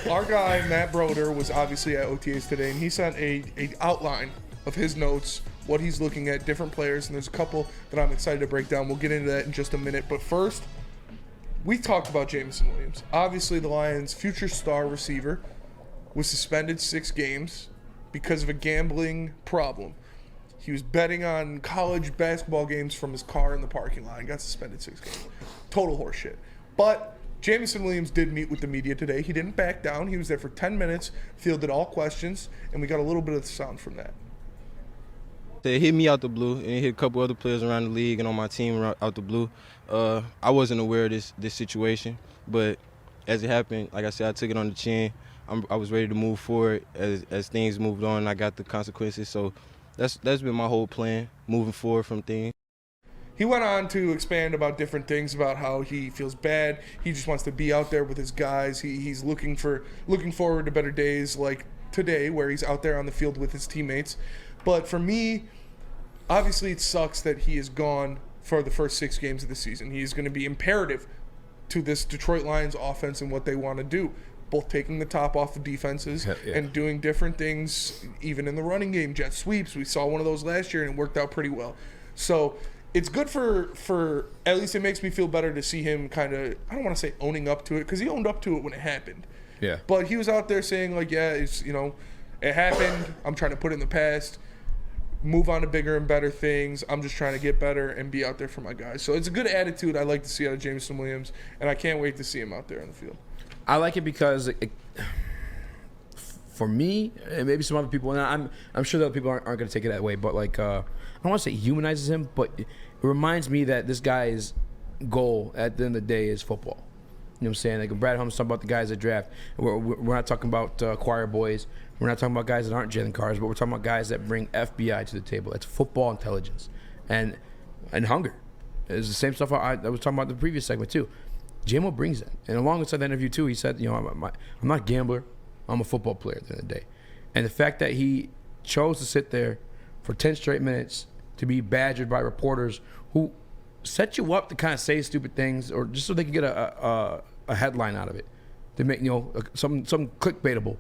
our guy Matt Broder was obviously at OTAs today, and he sent a outline of his notes, what he's looking at, different players, and there's a couple that I'm excited to break down. We'll get into that in just a minute, but first, we talked about Jameson Williams. Obviously, the Lions' future star receiver was suspended 6 games because of a gambling problem. He was betting on college basketball games from his car in the parking lot and got suspended 6 games. Total horseshit. But Jameson Williams did meet with the media today. He didn't back down. He was there for 10 minutes, fielded all questions, and we got a little bit of the sound from that. They hit me out the blue, and it hit a couple other players around the league and on my team out the blue. I wasn't aware of this situation, but as it happened, like I said, I took it on the chin. I was ready to move forward as things moved on, and I got the consequences. So that's been my whole plan, moving forward from things. He went on to expand about different things, about how he feels bad. He just wants to be out there with his guys. He's looking forward to better days like today, where he's out there on the field with his teammates. But for me, obviously it sucks that he is gone for the first 6 games of the season. He's going to be imperative to this Detroit Lions offense and what they want to do, both taking the top off the defenses and doing different things, even in the running game, jet sweeps. We saw one of those last year, and it worked out pretty well. So it's good for at least it makes me feel better to see him kind of, I don't want to say owning up to it, because he owned up to it when it happened. Yeah. But he was out there saying, like, yeah, it's, it happened. I'm trying to put it in the past, move on to bigger and better things. I'm just trying to get better and be out there for my guys. So it's a good attitude I like to see out of Jameson Williams, and I can't wait to see him out there on the field. I like it because for me, and maybe some other people, and I'm sure that other people aren't going to take it that way, but like I don't want to say humanizes him, but it reminds me that this guy's goal at the end of the day is football. You know what I'm saying? Like Brad Holmes talking about the guys that draft. We're not talking about choir boys. We're not talking about guys that aren't Jalen Carrs, but we're talking about guys that bring FBI to the table. It's football intelligence and hunger. It's the same stuff I was talking about in the previous segment too. JMO brings that. And alongside that interview too, he said, I'm not a gambler. I'm a football player at the end of the day. And the fact that he chose to sit there for 10 straight minutes to be badgered by reporters who set you up to kind of say stupid things or just so they can get a headline out of it, to make some clickbaitable.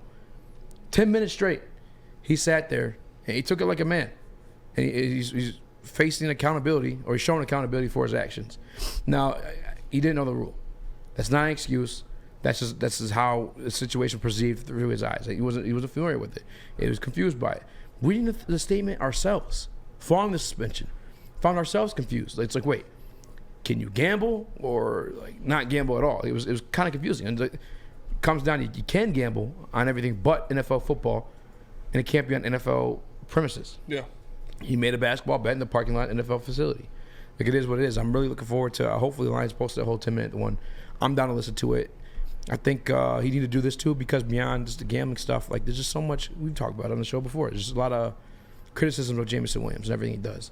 10 minutes straight, he sat there and he took it like a man, and he's facing accountability, or he's showing accountability for his actions. Now, he didn't know the rule. That's not an excuse. That's just how the situation perceived through his eyes. He wasn't familiar with it. He was confused by it. Reading the statement ourselves, following the suspension, found ourselves confused. It's like, wait, can you gamble or like not gamble at all? It was kind of confusing. And it comes down to you can gamble on everything but NFL football, and it can't be on NFL premises. Yeah. He made a basketball bet in the parking lot NFL facility. Like, it is what it is. I'm really looking forward to hopefully the Lions post that whole 10-minute one. I'm down to listen to it. I think he need to do this too, because beyond just the gambling stuff, like there's just so much we've talked about on the show before. There's just a lot of criticism of Jameson Williams and everything he does.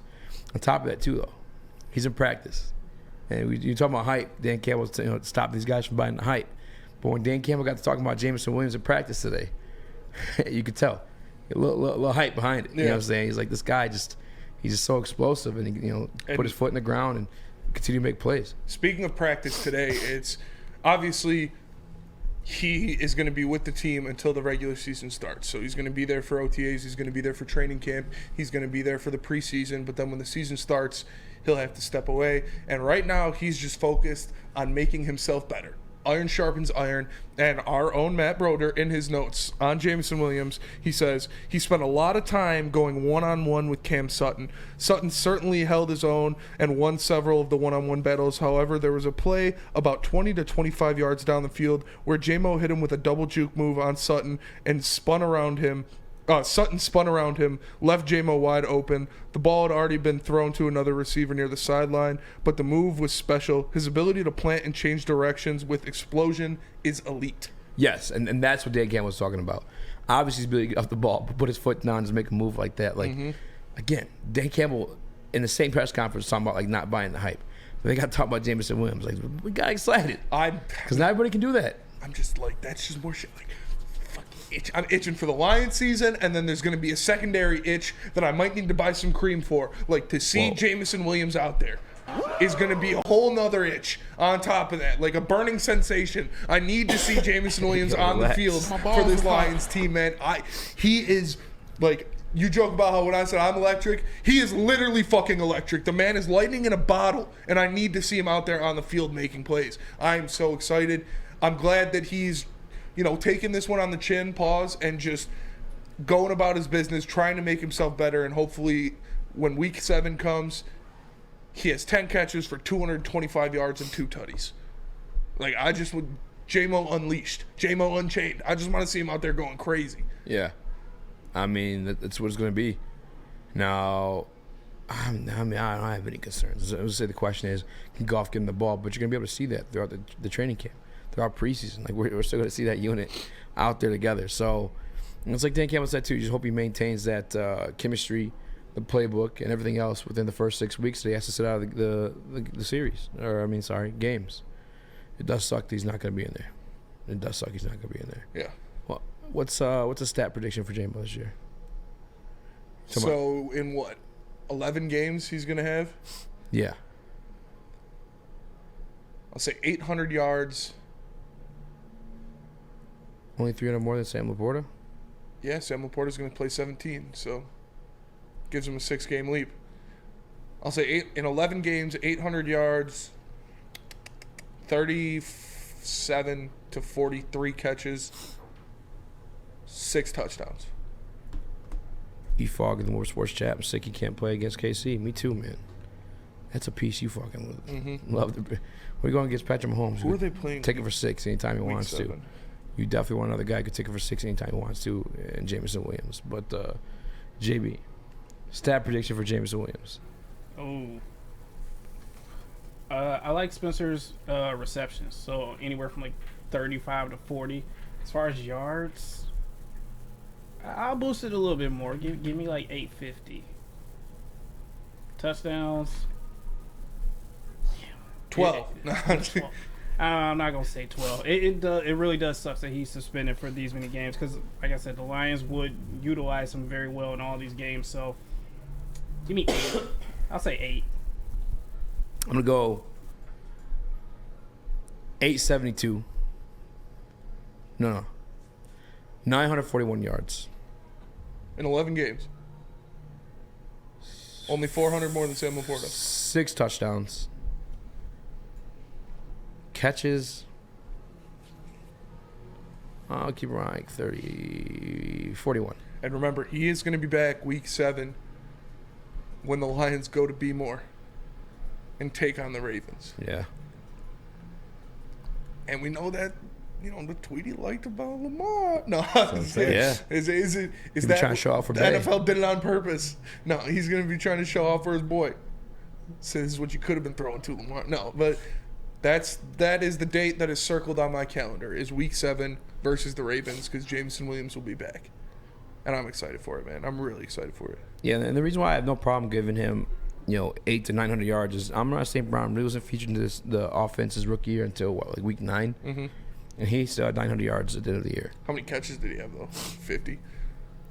On top of that too, though, he's in practice. And you talking about hype. Dan Campbell's stop these guys from buying the hype. But when Dan Campbell got to talking about Jameson Williams in practice today, you could tell a little hype behind it. You know what I'm saying? He's like, this guy he's just so explosive, and he put his foot in the ground and continue to make plays. Speaking of practice today, it's obviously he is going to be with the team until the regular season starts. So he's going to be there for OTAs. He's going to be there for training camp. He's going to be there for the preseason. But then when the season starts, he'll have to step away. And right now, he's just focused on making himself better. Iron sharpens iron. And our own Matt Broder, in his notes on Jameson Williams, he says he spent a lot of time going one-on-one with Cam Sutton. Sutton certainly held his own and won several of the one-on-one battles. However, there was a play about 20 to 25 yards down the field where J-Mo hit him with a double juke move on Sutton and spun around him. Sutton spun around him, left J-Mo wide open. The ball had already been thrown to another receiver near the sideline, but the move was special. His ability to plant and change directions with explosion is elite. Yes, and that's what Dan Campbell was talking about. Obviously, he's able to get off the ball, but put his foot down to make a move like that. Like, again, Dan Campbell, in the same press conference, talking about, like, not buying the hype. But they got to talk about Jameson Williams. Like, we got excited. Because not everybody can do that. I'm just like, that's just more shit. Like, I'm itching for the Lions season, and then there's going to be a secondary itch that I might need to buy some cream for, like to see Jameson Williams out there. is going to be a whole nother itch on top of that, like a burning sensation. I need to see Jameson Williams on the field for this Lions team, man. He is like, you joke about how when I said I'm electric, he is literally fucking electric. The man is lightning in a bottle, and I need to see him out there on the field making plays. I am so excited. I'm glad that he's, taking this one on the chin, pause, and just going about his business, trying to make himself better, and hopefully when week 7 comes, he has 10 catches for 225 yards and 2 tutties. Like, I just would, J-Mo unleashed, J-Mo unchained. I just want to see him out there going crazy. Yeah. I mean, that's what it's going to be. Now, I don't have any concerns. I would say the question is, can Goff get him the ball? But you're going to be able to see that throughout the training camp, throughout preseason. Like, we're still going to see that unit out there together. So, it's like Dan Campbell said, too. You just hope he maintains that chemistry, the playbook, and everything else within the first 6 weeks that he has to sit out of the series. Games. It does suck that he's not going to be in there. It does suck he's not going to be in there. Yeah. Well, what's a stat prediction for J-Mo this year? So in 11 games he's going to have? Yeah. I'll say 800 yards. Only 300 more than Sam Laporta? Yeah, Sam Laporta's going to play 17, so gives him a 6-game leap. I'll say in 11 games, 800 yards, 37 to 43 catches, 6 touchdowns. E-Fog in the More Sports Chat. I'm sick he can't play against KC. Me too, man. That's a piece you fucking love. We're going against Patrick Mahomes. Who are they playing? Take it for 6 anytime he wants 7. to. You definitely want another guy who could take it for 6 anytime he wants to, and Jameson Williams. But JB, stat prediction for Jameson Williams. I like Spencer's receptions, so anywhere from like 35 to 40. As far as yards, I'll boost it a little bit more. Give me like 850. Touchdowns, 12. I'm not gonna say 12. It really does suck that he's suspended for these many games because, like I said, the Lions would utilize him very well in all these games. So give me 8. I'll say 8. I'm gonna go 872. No. 941 yards. In 11 games. Only 400 more than Sam Laporta. 6 touchdowns. Catches. I'll keep it around like 41. And remember, he is going to be back week 7 when the Lions go to B more and take on the Ravens. Yeah. And we know that, the tweet he liked about Lamar. No, yeah. Is He's that trying to show off for the Bay. NFL did it on purpose? No, he's going to be trying to show off for his boy. Says what you could have been throwing to Lamar. No, but that is the date that is circled on my calendar is week 7 versus the Ravens because Jameson Williams will be back. And I'm excited for it, man. I'm really excited for it. Yeah, and the reason why I have no problem giving him, 800 to 900 yards is Amon St. Brown really wasn't featured in the offense his rookie year until week 9, and he still had 900 yards at the end of the year. How many catches did he have though? 50.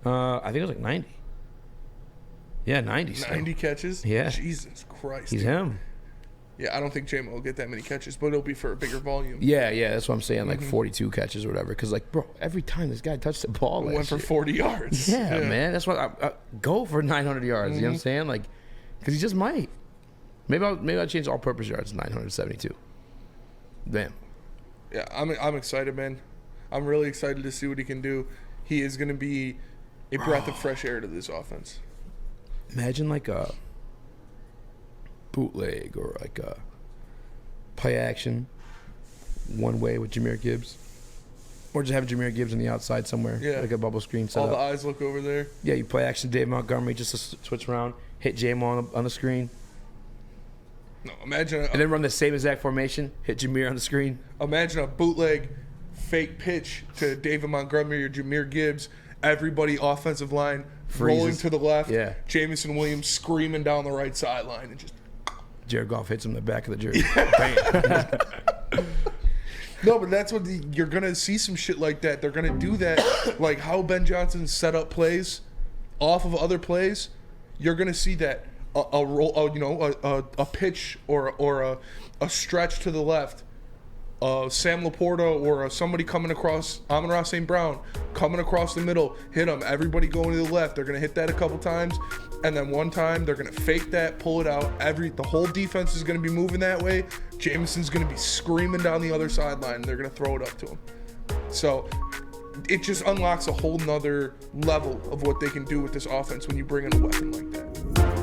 I think it was like 90. Yeah, 90. 90 catches. Yeah. Jesus Christ. He's him. Yeah, I don't think J-Mo will get that many catches, but it'll be for a bigger volume. Yeah, that's what I'm saying. Like 42 catches or whatever. Because bro, every time this guy touched the ball, It went for 40 yards. Yeah, man. That's what I go for 900 yards. You know what I'm saying? Like, because he just might. Maybe I'll change all-purpose yards to 972. Bam. Yeah, I'm excited, man. I'm really excited to see what he can do. He is going to be a breath of fresh air to this offense. Imagine like a bootleg or like a play action one way with Jahmyr Gibbs. Or just have Jahmyr Gibbs on the outside somewhere. Yeah. Like a bubble screen set All up. the eyes look over there. Yeah, you play action Dave Montgomery just to switch around, hit J-Mo on the screen. No, imagine And then run the same exact formation, hit Jahmyr on the screen. Imagine a bootleg fake pitch to David Montgomery or Jahmyr Gibbs. Everybody offensive line rolling Freezes. to the left. Yeah. Jameson Williams screaming down the right sideline and just. Jared Goff hits him in the back of the jersey. Bam. No, but that's what you're gonna see some shit like that. They're gonna do that, like how Ben Johnson set up plays off of other plays. You're gonna see that a roll, a pitch or a stretch to the left, Sam Laporta or somebody coming across, Amon-Ra St. Brown coming across the middle, hit them. Everybody going to the left. They're going to hit that a couple times, and then one time they're going to fake that, pull it out. The whole defense is going to be moving that way. Jameson's going to be screaming down the other sideline, and they're going to throw it up to him. So it just unlocks a whole nother level of what they can do with this offense when you bring in a weapon like that.